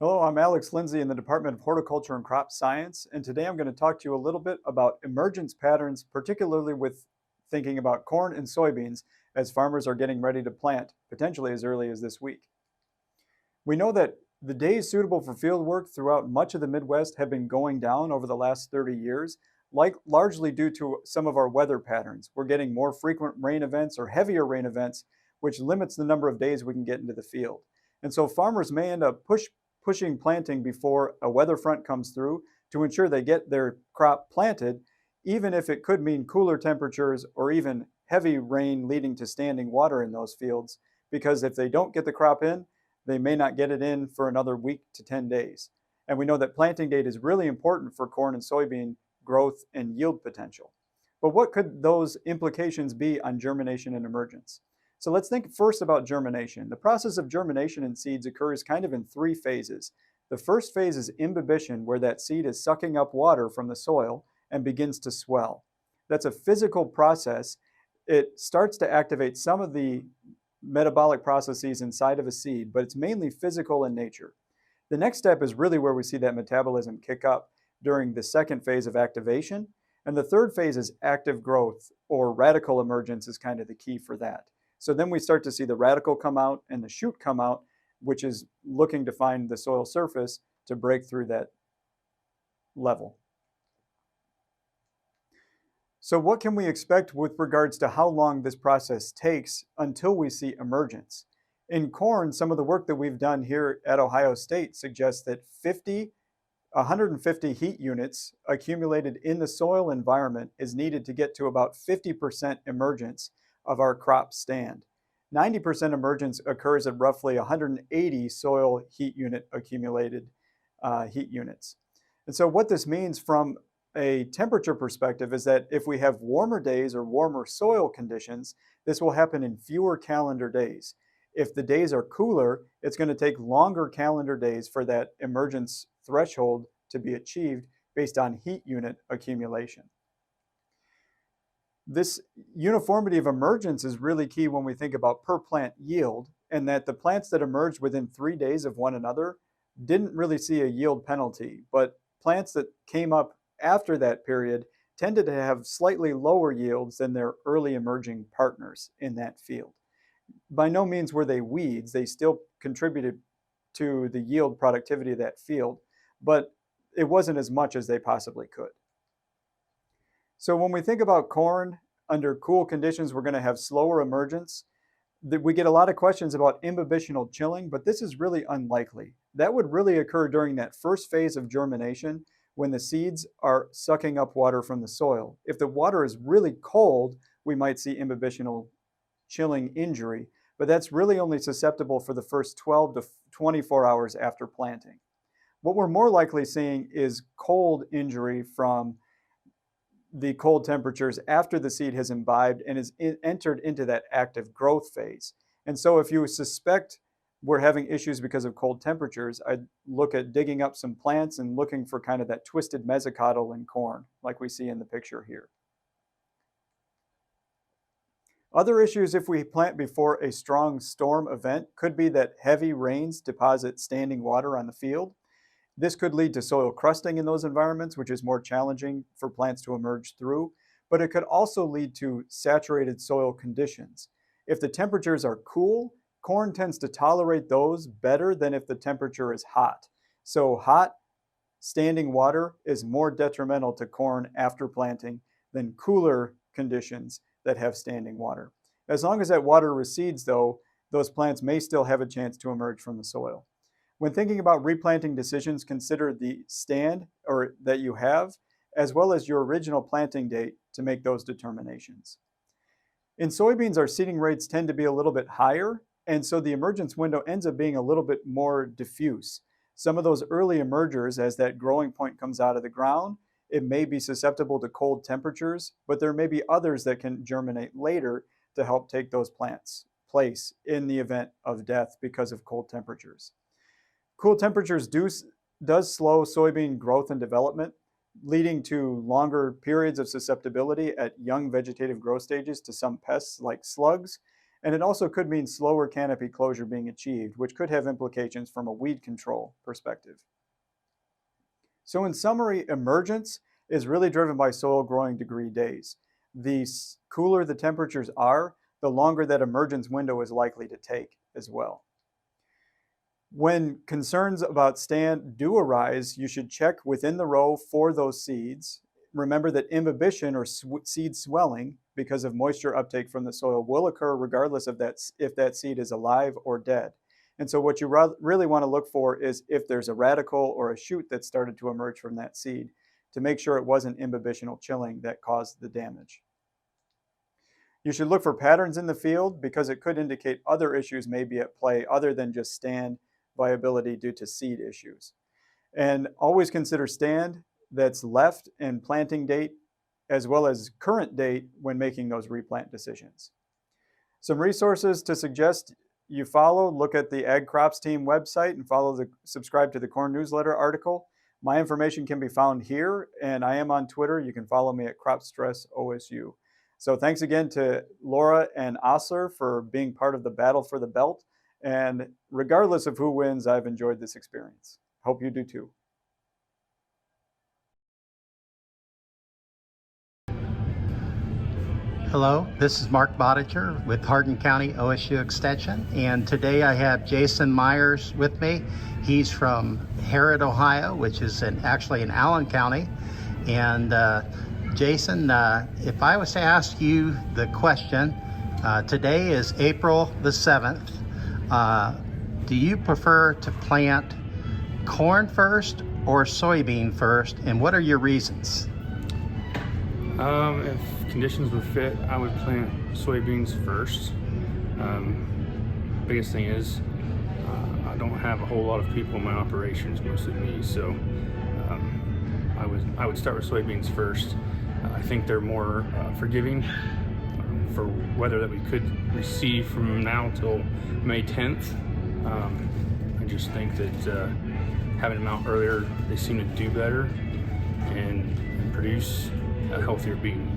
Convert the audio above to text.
Hello, I'm Alex Lindsay in the Department of Horticulture and Crop Science, and today I'm going to talk to you a little bit about emergence patterns, particularly with thinking about corn and soybeans as farmers are getting ready to plant, potentially as early as this week. We know that the days suitable for field work throughout much of the Midwest have been going down over the last 30 years, largely due to some of our weather patterns. We're getting more frequent rain events or heavier rain events, which limits the number of days we can get into the field. And so farmers may end up pushing planting before a weather front comes through to ensure they get their crop planted, even if it could mean cooler temperatures or even heavy rain leading to standing water in those fields. Because if they don't get the crop in, they may not get it in for another week to 10 days. And we know that planting date is really important for corn and soybean growth and yield potential. But what could those implications be on germination and emergence? So let's think first about germination. The process of germination in seeds occurs kind of in three phases. The first phase is imbibition, where that seed is sucking up water from the soil and begins to swell. That's a physical process. It starts to activate some of the metabolic processes inside of a seed, but it's mainly physical in nature. The next step is really where we see that metabolism kick up during the second phase of activation. And the third phase is active growth, or radical emergence is kind of the key for that. So then we start to see the radical come out and the shoot come out, which is looking to find the soil surface to break through that level. So what can we expect with regards to how long this process takes until we see emergence? In corn, some of the work that we've done here at Ohio State suggests that 150 heat units accumulated in the soil environment is needed to get to about 50% emergence of our crop stand. 90% emergence occurs at roughly 180 soil heat unit accumulated heat units. And so what this means from a temperature perspective is that if we have warmer days or warmer soil conditions, this will happen in fewer calendar days. If the days are cooler, it's going to take longer calendar days for that emergence threshold to be achieved based on heat unit accumulation. This uniformity of emergence is really key when we think about per plant yield, and that the plants that emerged within 3 days of one another didn't really see a yield penalty, but plants that came up after that period tended to have slightly lower yields than their early emerging partners in that field. By no means were they weeds, they still contributed to the yield productivity of that field, but it wasn't as much as they possibly could. So when we think about corn, under cool conditions, we're going to have slower emergence. We get a lot of questions about imbibitional chilling, but this is really unlikely. That would really occur during that first phase of germination when the seeds are sucking up water from the soil. If the water is really cold, we might see imbibitional chilling injury, but that's really only susceptible for the first 12 to 24 hours after planting. What we're more likely seeing is cold injury from the cold temperatures after the seed has imbibed and is entered into that active growth phase. And so if you suspect we're having issues because of cold temperatures, I'd look at digging up some plants and looking for kind of that twisted mesocotyl in corn, like we see in the picture here. Other issues if we plant before a strong storm event could be that heavy rains deposit standing water on the field. This could lead to soil crusting in those environments, which is more challenging for plants to emerge through, but it could also lead to saturated soil conditions. If the temperatures are cool, corn tends to tolerate those better than if the temperature is hot. So hot, standing water is more detrimental to corn after planting than cooler conditions that have standing water. As long as that water recedes, though, those plants may still have a chance to emerge from the soil. When thinking about replanting decisions, consider the stand that you have, as well as your original planting date to make those determinations. In soybeans, our seeding rates tend to be a little bit higher, and so the emergence window ends up being a little bit more diffuse. Some of those early emergers, as that growing point comes out of the ground, it may be susceptible to cold temperatures, but there may be others that can germinate later to help take those plants' place in the event of death because of cold temperatures. Cool temperatures does slow soybean growth and development, leading to longer periods of susceptibility at young vegetative growth stages to some pests like slugs. And it also could mean slower canopy closure being achieved, which could have implications from a weed control perspective. So in summary, emergence is really driven by soil growing degree days. The cooler the temperatures are, the longer that emergence window is likely to take as well. When concerns about stand do arise, you should check within the row for those seeds. Remember that imbibition or seed swelling because of moisture uptake from the soil will occur regardless of if that seed is alive or dead. And so what you really want to look for is if there's a radicle or a shoot that started to emerge from that seed to make sure it wasn't imbibitional chilling that caused the damage. You should look for patterns in the field because it could indicate other issues may be at play other than just stand viability due to seed issues. And always consider stand that's left and planting date as well as current date when making those replant decisions. Some resources to suggest you follow: look at the Ag Crops Team website and subscribe to the Corn Newsletter article. My information can be found here, and I am on Twitter. You can follow me at CropStressOSU. So thanks again to Laura and Osler for being part of the battle for the belt. And regardless of who wins, I've enjoyed this experience. Hope you do too. Hello, this is Mark Bodiger with Hardin County OSU Extension, and today I have Jason Myers with me. He's from Harrod, Ohio, which is actually in Allen County. And Jason, if I was to ask you the question, today is April the 7th. Do you prefer to plant corn first or soybean first, and what are your reasons? If conditions were fit, I would plant soybeans first. Biggest thing is I don't have a whole lot of people in my operations, mostly me, so I would start with soybeans first. I think they're more forgiving for weather that we could receive from now till May 10th. I just think that having them out earlier, they seem to do better and produce a healthier bean.